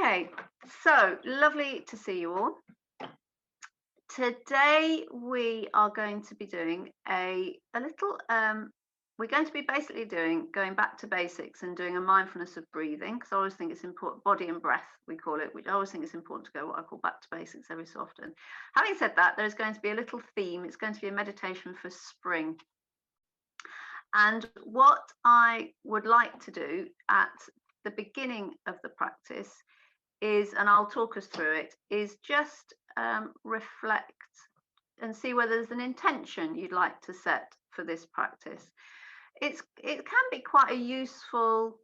Okay, so lovely to see you all. Today we are going to be doing a little we're going to be basically going back to basics and doing a mindfulness of breathing, because I always think it's important. Body and breath, we call it, which I always think it's important to go what I call back to basics every so often. Having said that, there's going to be a little theme. It's going to be a meditation for spring. And what I would like to do at the beginning of the practice is, and I'll talk us through it, is just reflect and see whether there's an intention you'd like to set for this practice. It can be quite a useful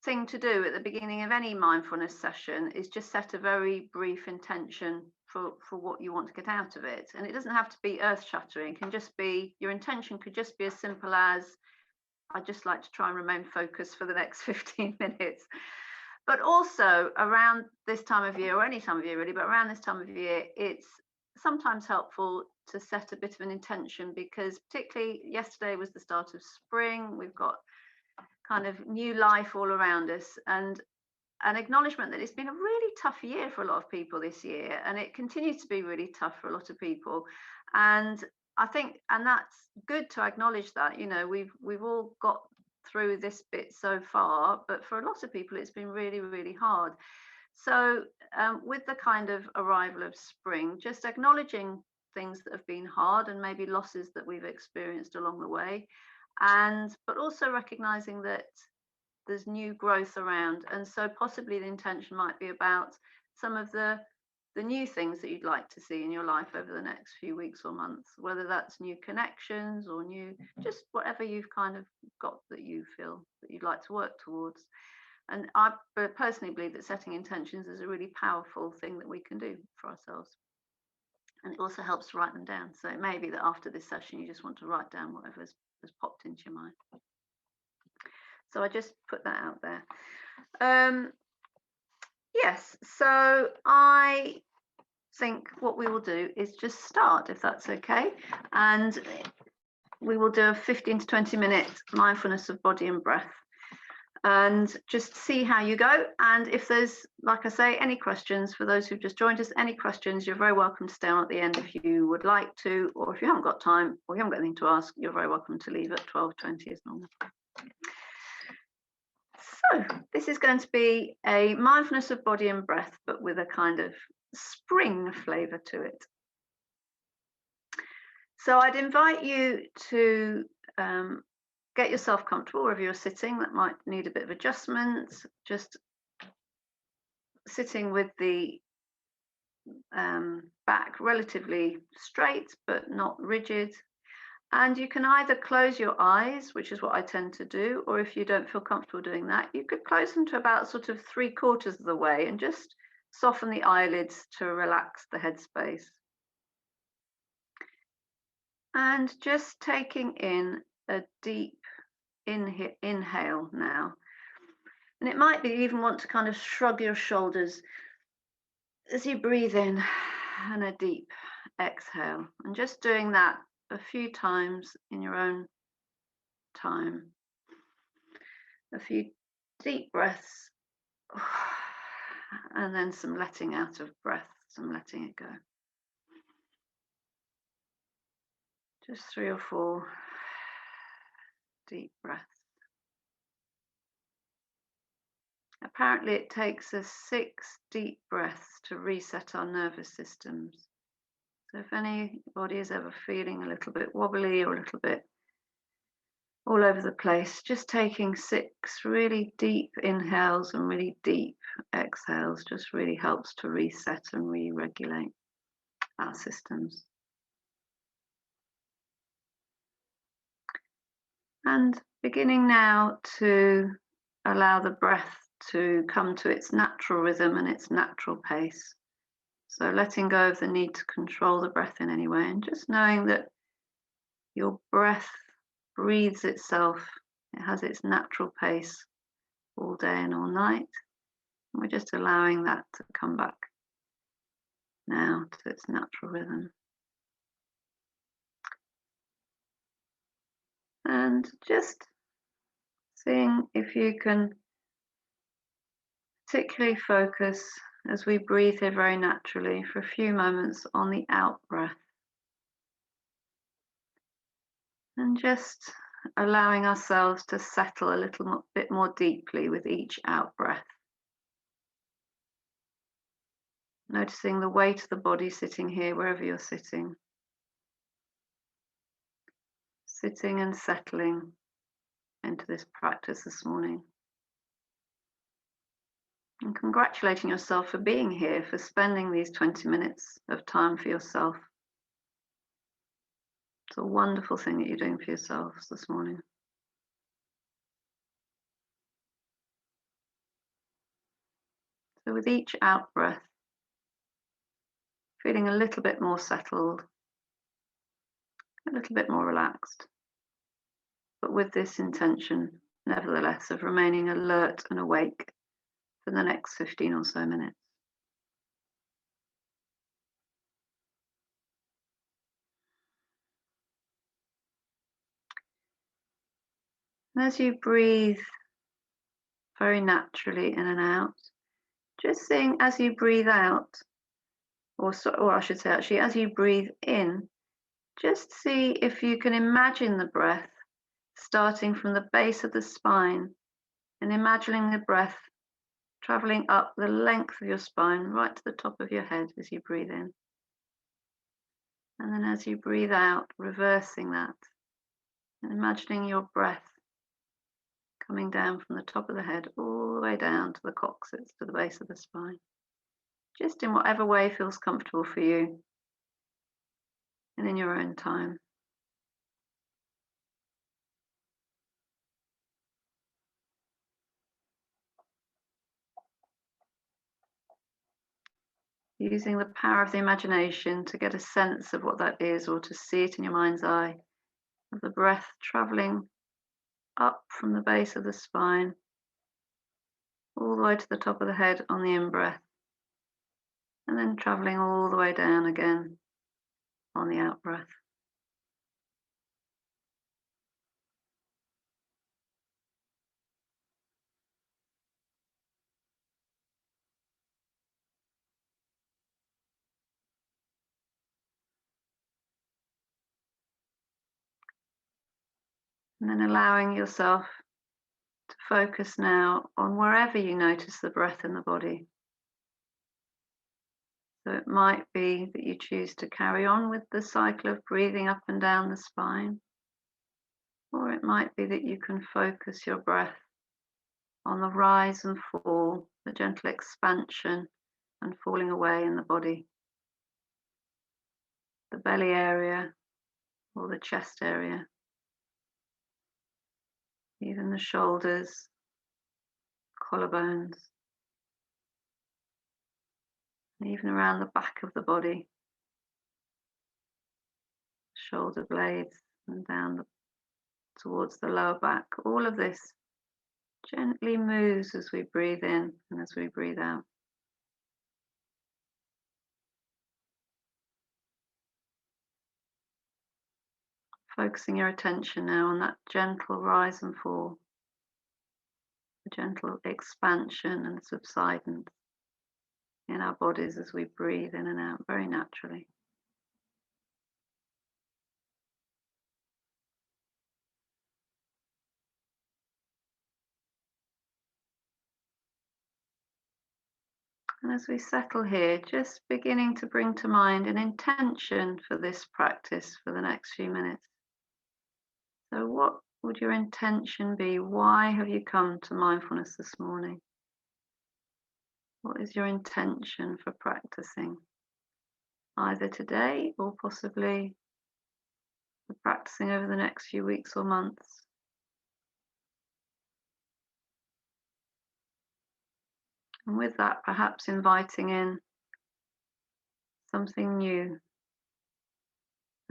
thing to do at the beginning of any mindfulness session, is just set a very brief intention for what you want to get out of it. And it doesn't have to be earth-shattering. It can just be, your intention could just be as simple as, I'd just like to try and remain focused for the next 15 minutes. But also around this time of year, or any time of year really, but around this time of year, it's sometimes helpful to set a bit of an intention, because particularly yesterday was the start of spring. We've got kind of new life all around us, and an acknowledgement that it's been a really tough year for a lot of people this year, and it continues to be really tough for a lot of people. And I think, and that's good to acknowledge that, you know, we've all got through this bit so far, but for a lot of people it's been really, really hard. So with the kind of arrival of spring, just acknowledging things that have been hard and maybe losses that we've experienced along the way, but also recognizing that there's new growth around. And so possibly the intention might be about some of the new things that you'd like to see in your life over the next few weeks or months, whether that's new connections or new, just whatever you've kind of got that you feel that you'd like to work towards. And I personally believe that setting intentions is a really powerful thing that we can do for ourselves. And it also helps to write them down. So it may be that after this session, you just want to write down whatever has popped into your mind. So I just put that out there. Yes, so I think what we will do is just start, if that's okay. And we will do a 15 to 20 minute mindfulness of body and breath, and just see how you go. And if there's, like I say, any questions, for those who've just joined us, any questions, you're very welcome to stay on at the end if you would like to, or if you haven't got time or you haven't got anything to ask, you're very welcome to leave at 12:20 as normal. So this is going to be a mindfulness of body and breath, but with a kind of spring flavour to it. So I'd invite you to get yourself comfortable wherever you're sitting. That might need a bit of adjustment. Just sitting with the back relatively straight but not rigid. And you can either close your eyes, which is what I tend to do, or if you don't feel comfortable doing that, you could close them to about sort of 3/4 of the way and just soften the eyelids to relax the headspace. And just taking in a deep inhale now. And it might be you even want to kind of shrug your shoulders as you breathe in, and a deep exhale. And just doing that a few times in your own time. A few deep breaths, and then some letting out of breath, some letting it go. Just 3 or 4 deep breaths. Apparently it takes us 6 deep breaths to reset our nervous systems. So if anybody is ever feeling a little bit wobbly or a little bit all over the place, just taking 6 really deep inhales and really deep exhales just really helps to reset and re-regulate our systems. And beginning now to allow the breath to come to its natural rhythm and its natural pace. So letting go of the need to control the breath in any way, and just knowing that your breath breathes itself. It has its natural pace all day and all night. And we're just allowing that to come back now to its natural rhythm. And just seeing if you can Particularly focus as we breathe here very naturally for a few moments on the out breath and just allowing ourselves to settle a little bit more deeply with each out breath. Noticing the weight of the body sitting here wherever you're sitting. Sitting and settling into this practice this morning. And congratulating yourself for being here, for spending these 20 minutes of time for yourself. It's a wonderful thing that you're doing for yourselves this morning. So with each out breath, feeling a little bit more settled, a little bit more relaxed, but with this intention, nevertheless, of remaining alert and awake for the next 15 or so minutes. And as you breathe very naturally in and out, just seeing as you breathe out, or I should say actually, as you breathe in, just see if you can imagine the breath starting from the base of the spine and imagining the breath traveling up the length of your spine right to the top of your head as you breathe in. And then as you breathe out, reversing that and imagining your breath coming down from the top of the head all the way down to the coccyx, to the base of the spine. Just in whatever way feels comfortable for you and in your own time. Using the power of the imagination to get a sense of what that is, or to see it in your mind's eye, of the breath traveling up from the base of the spine all the way to the top of the head on the in-breath, and then traveling all the way down again on the out-breath. And then allowing yourself to focus now on wherever you notice the breath in the body. So it might be that you choose to carry on with the cycle of breathing up and down the spine, or it might be that you can focus your breath on the rise and fall, the gentle expansion and falling away in the body, the belly area or the chest area, even the shoulders, collarbones, and even around the back of the body, shoulder blades and down towards the lower back. All of this gently moves as we breathe in and as we breathe out. Focusing your attention now on that gentle rise and fall, the gentle expansion and subsidence in our bodies as we breathe in and out very naturally. And as we settle here, just beginning to bring to mind an intention for this practice for the next few minutes. So what would your intention be? Why have you come to mindfulness this morning? What is your intention for practicing? Either today or possibly for practicing over the next few weeks or months. And with that, perhaps inviting in something new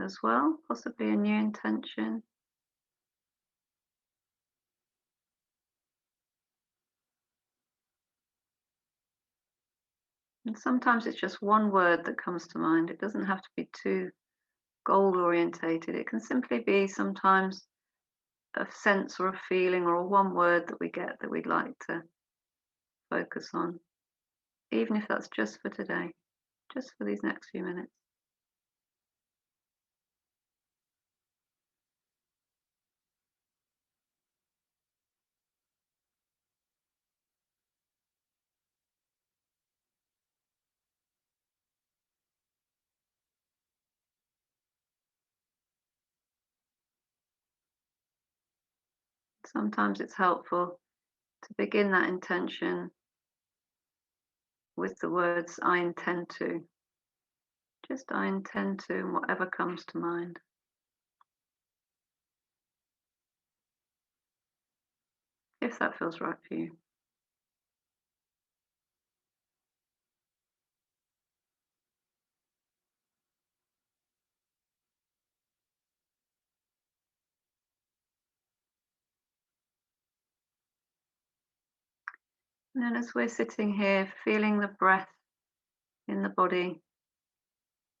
as well, possibly a new intention. And sometimes it's just one word that comes to mind. It doesn't have to be too goal orientated. It can simply be sometimes a sense or a feeling or a one word that we get that we'd like to focus on, even if that's just for today, just for these next few minutes. Sometimes it's helpful to begin that intention with the words I intend to. Just I intend to, and whatever comes to mind. If that feels right for you. And then as we're sitting here, feeling the breath in the body,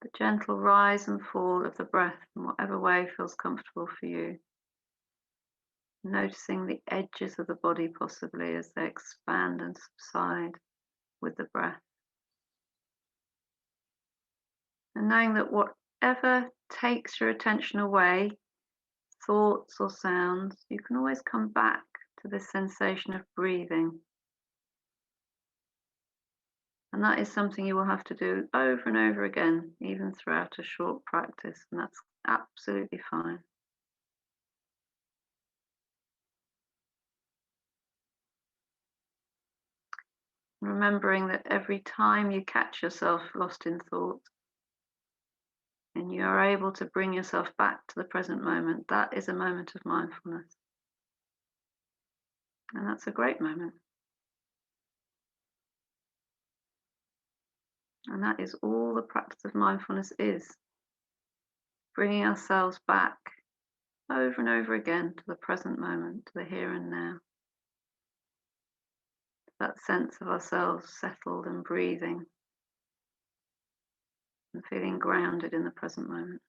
the gentle rise and fall of the breath in whatever way feels comfortable for you. Noticing the edges of the body possibly as they expand and subside with the breath. And knowing that whatever takes your attention away, thoughts or sounds, you can always come back to this sensation of breathing. And that is something you will have to do over and over again, even throughout a short practice, and that's absolutely fine. Remembering that every time you catch yourself lost in thought and you are able to bring yourself back to the present moment, that is a moment of mindfulness. And that's a great moment. And that is all the practice of mindfulness is, bringing ourselves back over and over again to the present moment, to the here and now. That sense of ourselves settled and breathing and feeling grounded in the present moment.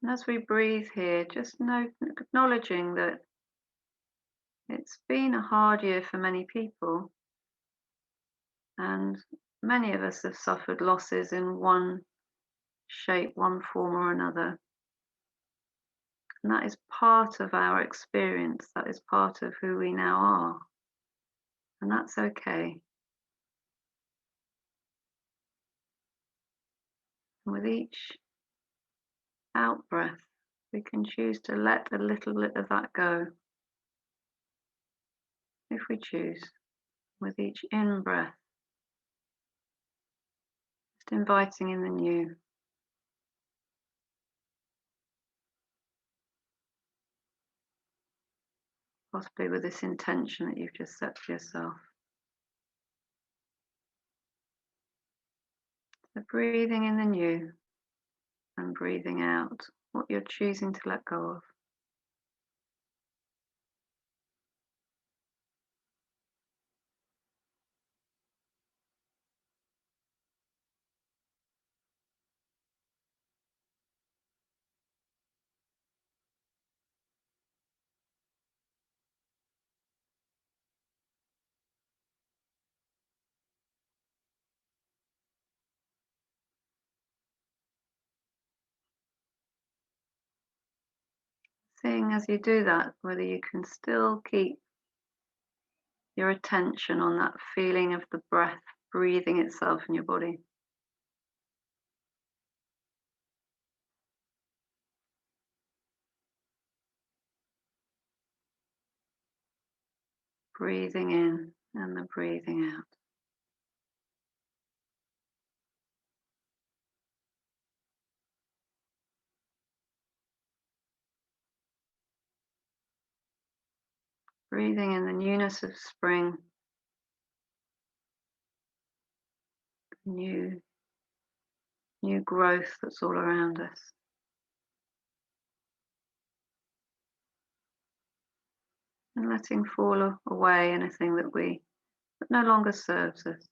And as we breathe here, just acknowledging that it's been a hard year for many people, and many of us have suffered losses in one shape, one form or another. And that is part of our experience, that is part of who we now are. And that's okay. And with each out breath, we can choose to let a little bit of that go, if we choose. With each in breath, just inviting in the new. Possibly with this intention that you've just set for yourself. So breathing in the new and breathing out what you're choosing to let go of. Seeing as you do that, whether you can still keep your attention on that feeling of the breath breathing itself in your body. Breathing in and the breathing out. Breathing in the newness of spring new growth that's all around us. And letting fall away anything that no longer serves us.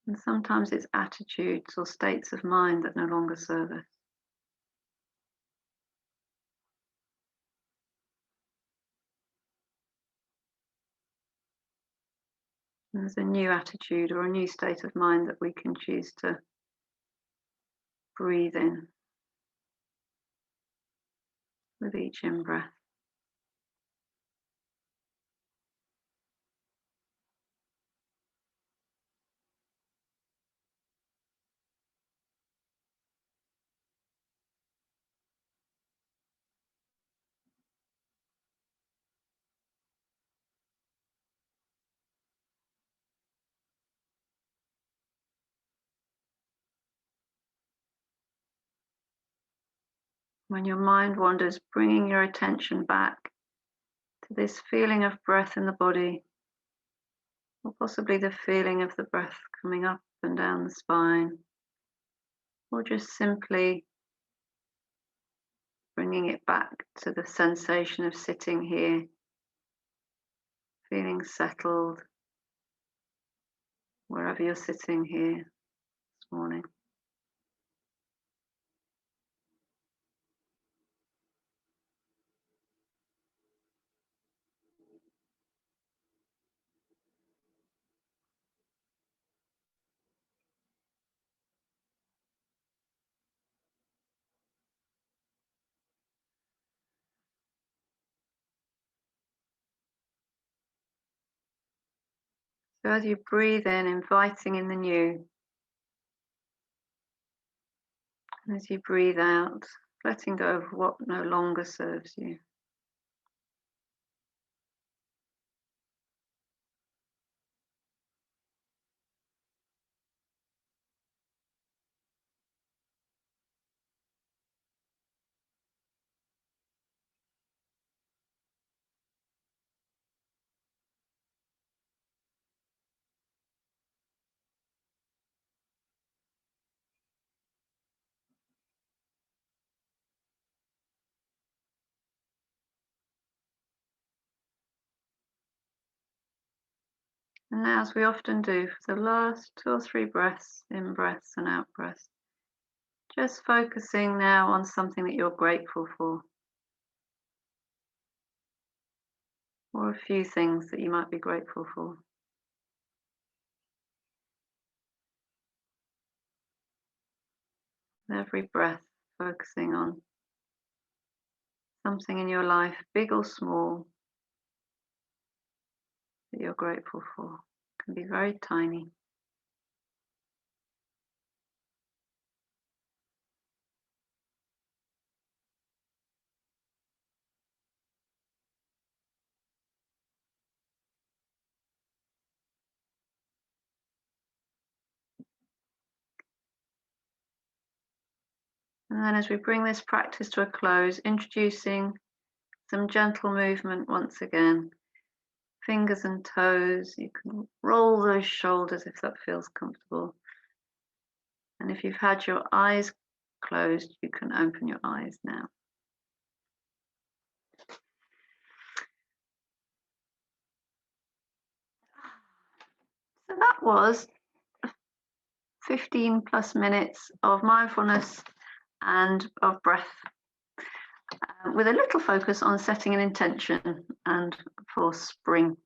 And sometimes it's attitudes or states of mind that no longer serve us. And there's a new attitude or a new state of mind that we can choose to breathe in with each in-breath. When your mind wanders, bringing your attention back to this feeling of breath in the body, or possibly the feeling of the breath coming up and down the spine, or just simply bringing it back to the sensation of sitting here, feeling settled wherever you're sitting here this morning. So as you breathe in, inviting in the new, and as you breathe out, letting go of what no longer serves you. And now, as we often do for the last 2 or 3 breaths, in-breaths and out-breaths, just focusing now on something that you're grateful for, or a few things that you might be grateful for. Every breath, focusing on something in your life, big or small, that you're grateful for. It can be very tiny. And then as we bring this practice to a close, introducing some gentle movement once again. Fingers and toes, you can roll those shoulders if that feels comfortable. And if you've had your eyes closed, you can open your eyes now. So that was 15 plus minutes of mindfulness and of breath, with a little focus on setting an intention and for spring.